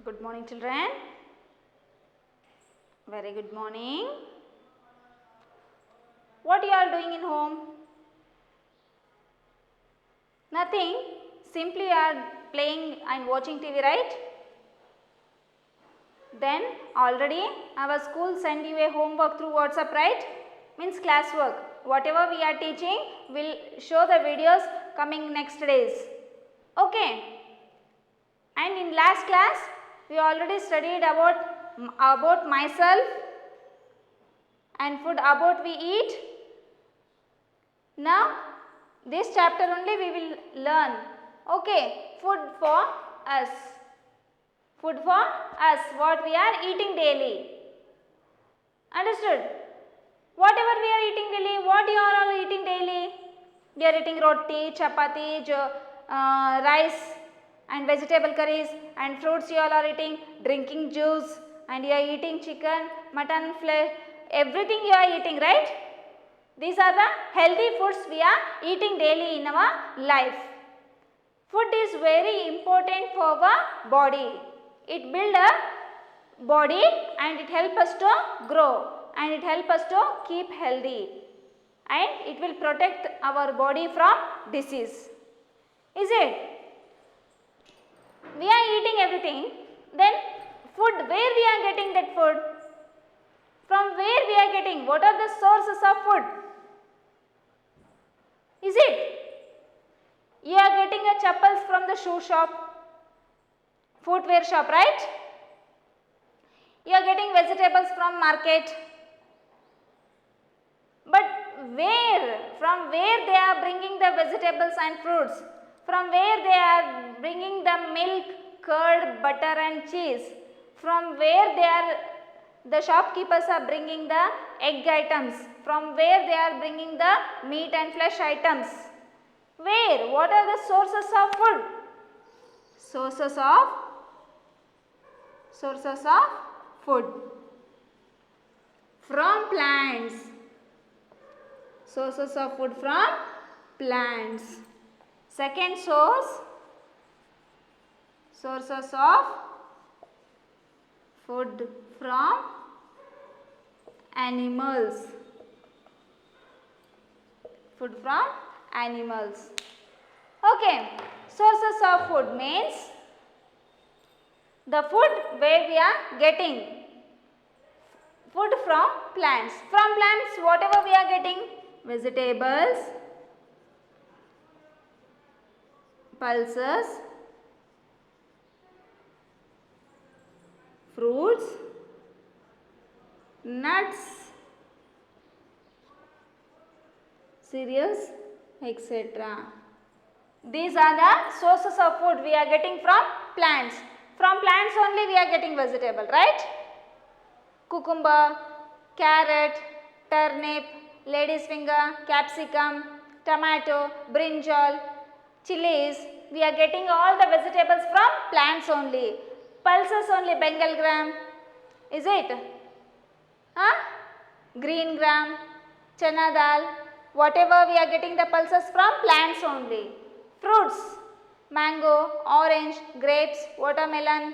Good morning, children. Very good morning. What you are doing in home? Nothing. Simply you are playing and watching TV, right? Then already our school send you a homework through WhatsApp, right? Means classwork. Whatever we are teaching will show the videos coming next days. Okay. And in last class we already studied about myself and food about we eat. Now this chapter only we will learn. Okay, food for us. Food for us, what we are eating daily. Understood? Whatever we are eating daily, what you are all eating daily? We are eating roti, chapati, rice and vegetable curries and fruits you all are eating, drinking juice and you are eating chicken, mutton, flesh, everything you are eating, right? These are the healthy foods we are eating daily in our life. Food is very important for our body. It builds a body and it helps us to grow and it helps us to keep healthy and it will protect our body from disease. Is it? We are eating everything, then food, where we are getting that food? From where we are getting? What are the sources of food? Is it? You are getting a chappals from the shoe shop, footwear shop, right? You are getting vegetables from market. But where? From where they are bringing the vegetables and fruits? From where they are bringing the milk, curd, butter and cheese? From where the shopkeepers are bringing the egg items? From where they are bringing the meat and flesh items? Where? What are the sources of food? Sources of food. From plants. Sources of food from plants. Second sources of food from animals. Food from animals. Okay, sources of food means the food where we are getting food from plants. From plants whatever we are getting, vegetables, pulses, fruits, nuts, cereals, etc. These are the sources of food we are getting from plants. From plants only we are getting vegetable, right? Cucumber, carrot, turnip, lady's finger, capsicum, tomato, brinjal, chilies. We are getting all the vegetables from plants only. Pulses only, Bengal gram. Is it? Green gram, chana dal. Whatever we are getting the pulses from plants only. Fruits, mango, orange, grapes, watermelon,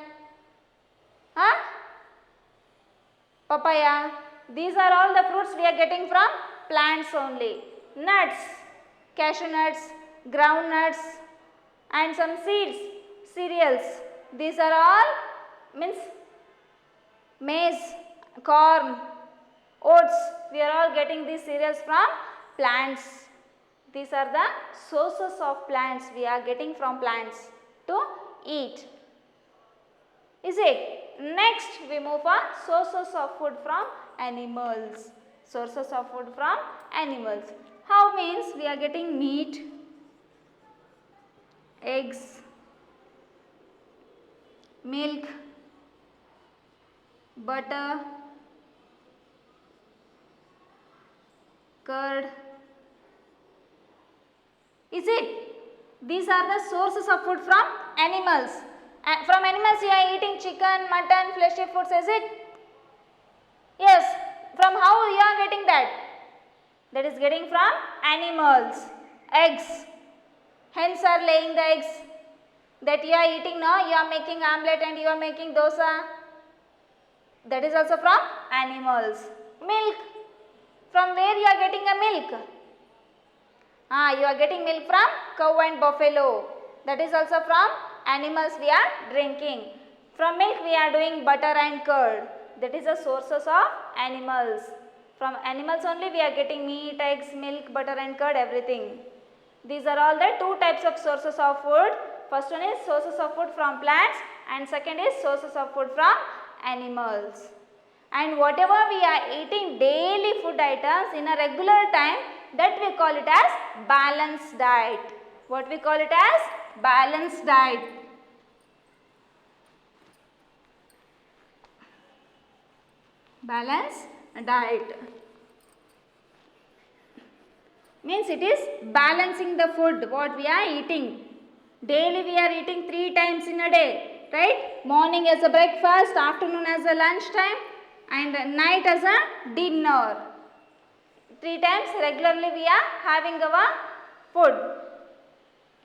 papaya. These are all the fruits we are getting from plants only. Nuts, cashew nuts, ground nuts and some seeds, cereals. These are all means maize, corn, oats. We are all getting these cereals from plants. These are the sources of plants we are getting from plants to eat. Is it? Next we move on sources of food from animals. Sources of food from animals. How means we are getting meat, eggs, milk, butter, curd. Is it? These are the sources of food from animals. From animals you are eating chicken, mutton, fleshy foods, is it? Yes. From how you are getting that? That is getting from animals. Eggs. Hens are laying the eggs. that you are eating, no, you are making omelette and you are making dosa, that is also from animals. Milk, from where you are getting a milk? You are getting milk from cow and buffalo, that is also from animals we are drinking. From milk we are doing butter and curd, that is the sources of animals. From animals only we are getting meat, eggs, milk, butter and curd, everything. These are all the two types of sources of food. First one is sources of food from plants and second is sources of food from animals. And whatever we are eating daily food items in a regular time, that we call it as balanced diet. What we call it as? Balanced diet. Balanced diet means it is balancing the food what we are eating. Daily we are eating 3 times in a day, right? Morning as a breakfast, afternoon as a lunch time and night as a dinner. 3 times regularly we are having our food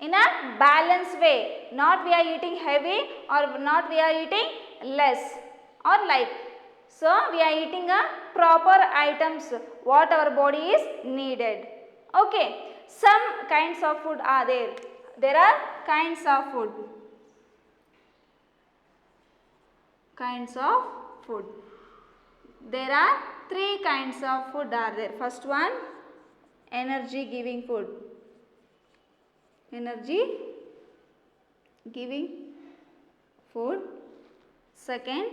in a balanced way. Not we are eating heavy or not we are eating less or light. So, we are eating a proper items what our body is needed. Okay, some kinds of food are there. There are kinds of food. Kinds of food. There are 3 kinds of food are there. First one, energy giving food. Energy giving food. Second,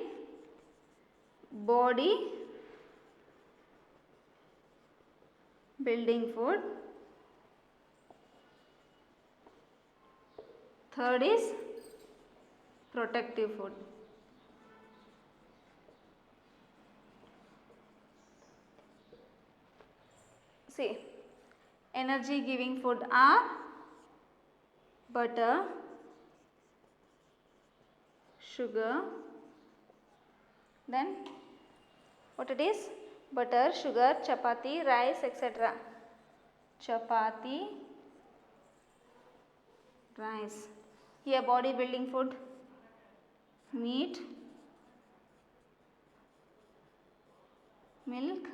body building food. Third is protective food. See, energy giving food are butter, sugar, then what it is? Butter, sugar, chapati, rice, etc. Chapati, rice. Here body building food, meat, milk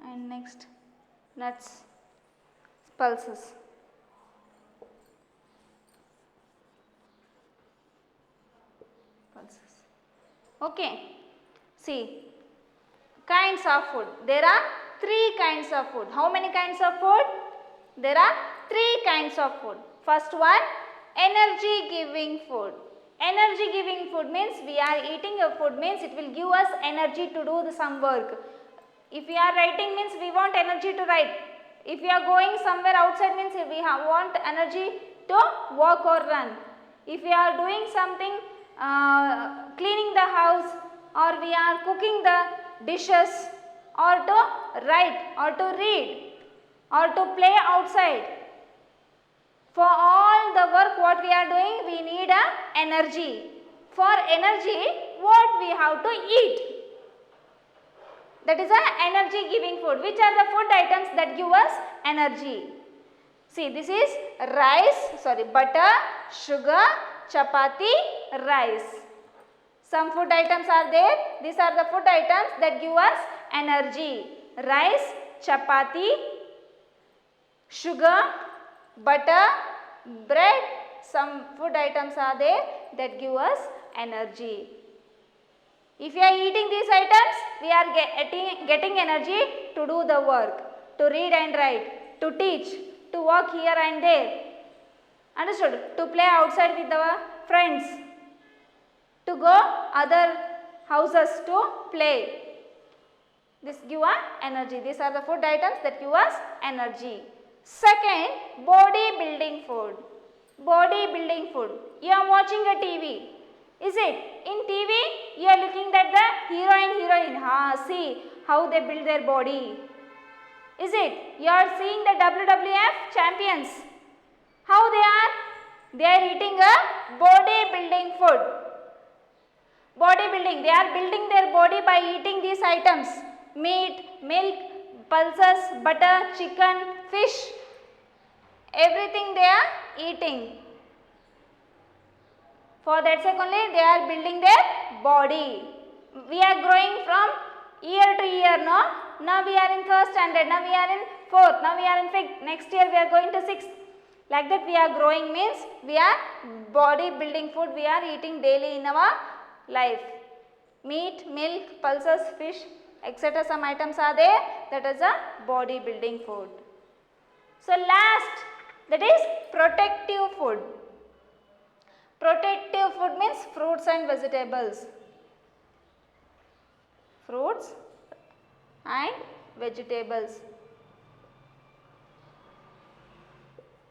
and next nuts, pulses. Okay, see, kinds of food. There are 3 kinds of food. How many kinds of food? There are 3 kinds of food. First one, energy giving food. Energy giving food means we are eating a food means it will give us energy to do some work. If we are writing means we want energy to write. If we are going somewhere outside means we want energy to walk or run. If we are doing something cleaning the house or we are cooking the dishes or to write or to read or to play outside. For all the work what we are doing we need a energy. For energy what we have to eat? That is a energy giving food. Which are the food items that give us energy? See, this is butter, sugar, chapati, rice. Some food items are there. These are the food items that give us energy. Rice, chapati, sugar, butter, bread. Some food items are there that give us energy. If we are eating these items, we are getting energy to do the work, to read and write, to teach, to walk here and there. Understood? To play outside with our friends, to go other houses to play. This give us energy. These are the food items that give us energy. Second, body building food. Body building food. You are watching a TV. Is it? In TV, you are looking at the hero and heroine. See how they build their body. Is it? You are seeing the WWF champions. How they are? They are eating a body building food. Body building. They are building their body by eating these items. Meat, milk, pulses, butter, chicken, fish. Everything they are eating. For that sake only they are building their body. We are growing from year to year, no? Now we are in first standard, now we are in fourth, now we are in fifth, next year we are going to sixth. Like that we are growing means we are body building food we are eating daily in our life. Meat, milk, pulses, fish, etc. some items are there, that is a body building food. So last, that is protective food. Protective food means fruits and vegetables. Fruits and vegetables.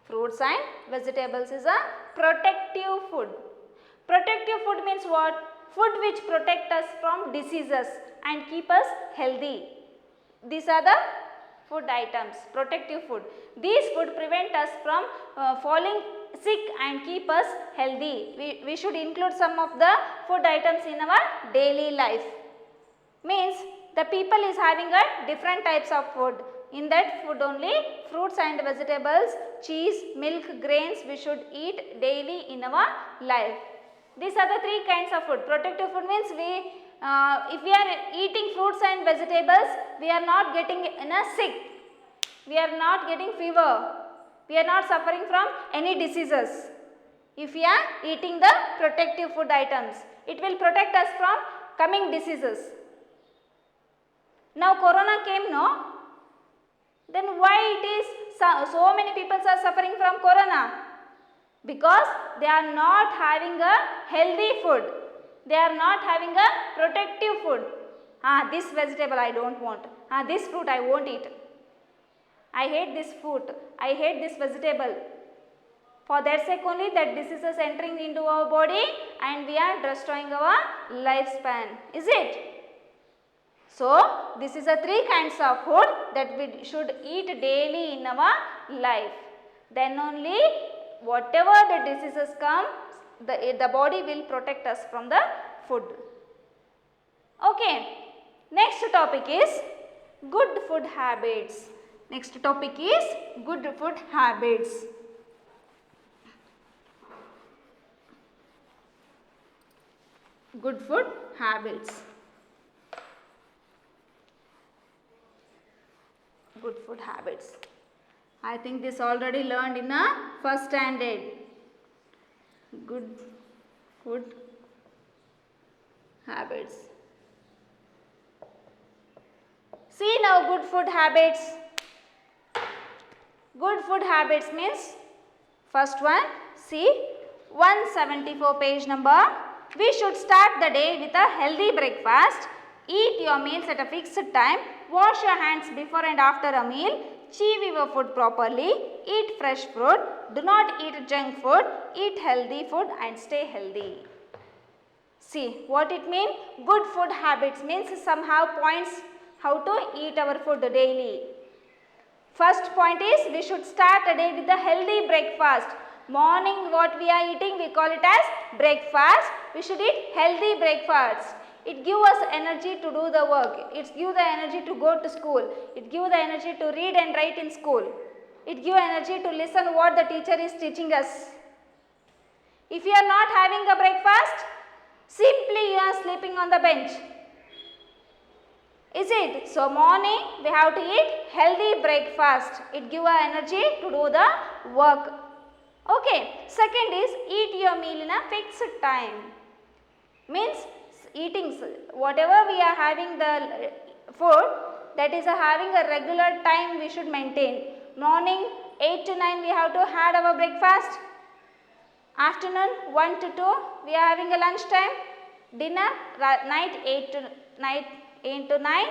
Fruits and vegetables is a protective food. Protective food means what? Food which protect us from diseases and keep us healthy. These are the food items, protective food. These food prevent us from falling sick and keep us healthy. We should include some of the food items in our daily life. Means the people is having a different types of food. In that food only fruits and vegetables, cheese, milk, grains we should eat daily in our life. These are the three kinds of food. Protective food means if we are eating fruits and vegetables, we are not getting sick, we are not getting fever, we are not suffering from any diseases. If we are eating the protective food items, it will protect us from coming diseases. Now corona came, no? Then why it is so many people are suffering from corona? Because they are not having a healthy food. They are not having a protective food. This vegetable I don't want. This fruit I won't eat. I hate this fruit. I hate this vegetable. For that sake only that disease is entering into our body and we are destroying our lifespan. Is it? So, this is the three kinds of food that we should eat daily in our life. Then only whatever the diseases come, the body will protect us from the food. Okay. Next topic is good food habits. Next topic is good food habits. Good food habits. Good food habits. I think this already learned in a first standard. Good food habits. See now good food habits. Good food habits means first one, see 174 page number. We should start the day with a healthy breakfast. Eat your meals at a fixed time. Wash your hands before and after a meal. Chew your food properly. Eat fresh fruit. Do not eat junk food. Eat healthy food and stay healthy. See what it means? Good food habits means somehow points how to eat our food daily. First point is we should start a day with a healthy breakfast. Morning what we are eating we call it as breakfast. We should eat healthy breakfast. It gives us energy to do the work. It gives the energy to go to school. It gives the energy to read and write in school. It gives energy to listen what the teacher is teaching us. If you are not having a breakfast, simply you are sleeping on the bench. Is it? So morning we have to eat healthy breakfast. It gives us energy to do the work. Okay. Second is eat your meal in a fixed time. Means eating whatever we are having the food, that is having a regular time we should maintain. Morning 8 to 9 we have to have our breakfast. Afternoon 1 to 2 we are having a lunch time. Dinner night 8 to 9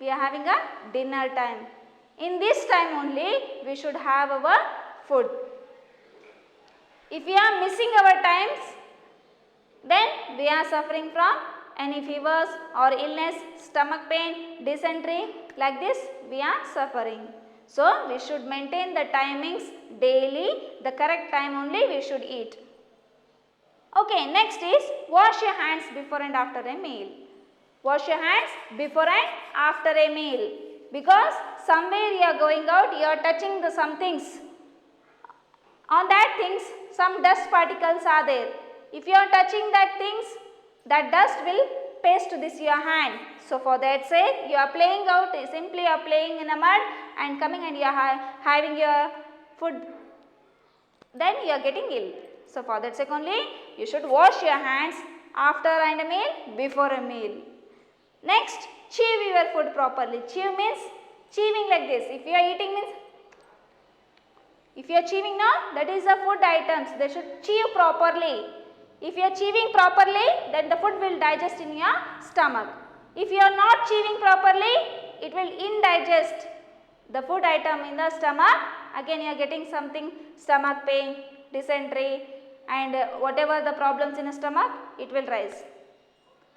we are having a dinner time. In this time only we should have our food. If we are missing our times, then we are suffering from any fevers or illness, stomach pain, dysentery, like this we are suffering. So, we should maintain the timings daily, the correct time only we should eat. Okay, next is wash your hands before and after a meal. Wash your hands before and after a meal, because somewhere you are going out, you are touching the some things on that things some dust particles are there. If you are touching that things, that dust will paste to this your hand. So for that sake you are playing out, simply you are playing in a mud and coming and you are having your food, then you are getting ill. So for that sake only you should wash your hands after and a meal, before a meal. Next, chew your food properly. Chew means chewing like this. If you are eating means, if you are chewing now, that is the food items, they should chew properly. If you are chewing properly, then the food will digest in your stomach. If you are not chewing properly, it will indigest the food item in the stomach. Again you are getting something, stomach pain, dysentery, and whatever the problems in the stomach, it will rise.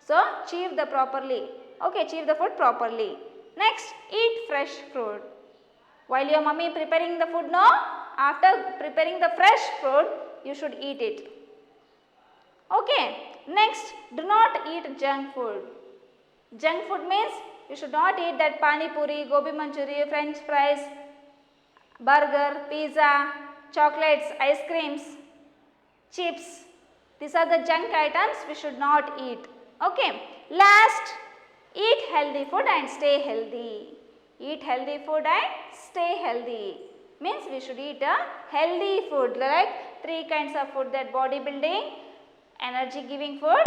So chew the properly. Okay, chew the food properly. Next, eat fresh fruit. While your mummy preparing the food, no, after preparing the fresh fruit, you should eat it. Okay. Next, do not eat junk food. Junk food means you should not eat that pani puri, gobi manchuri, french fries, burger, pizza, chocolates, ice creams, chips. These are the junk items we should not eat. Okay. Last, eat healthy food and stay healthy. Eat healthy food and stay healthy. Means we should eat a healthy food, like 3 kinds of food, that body building, energy giving food,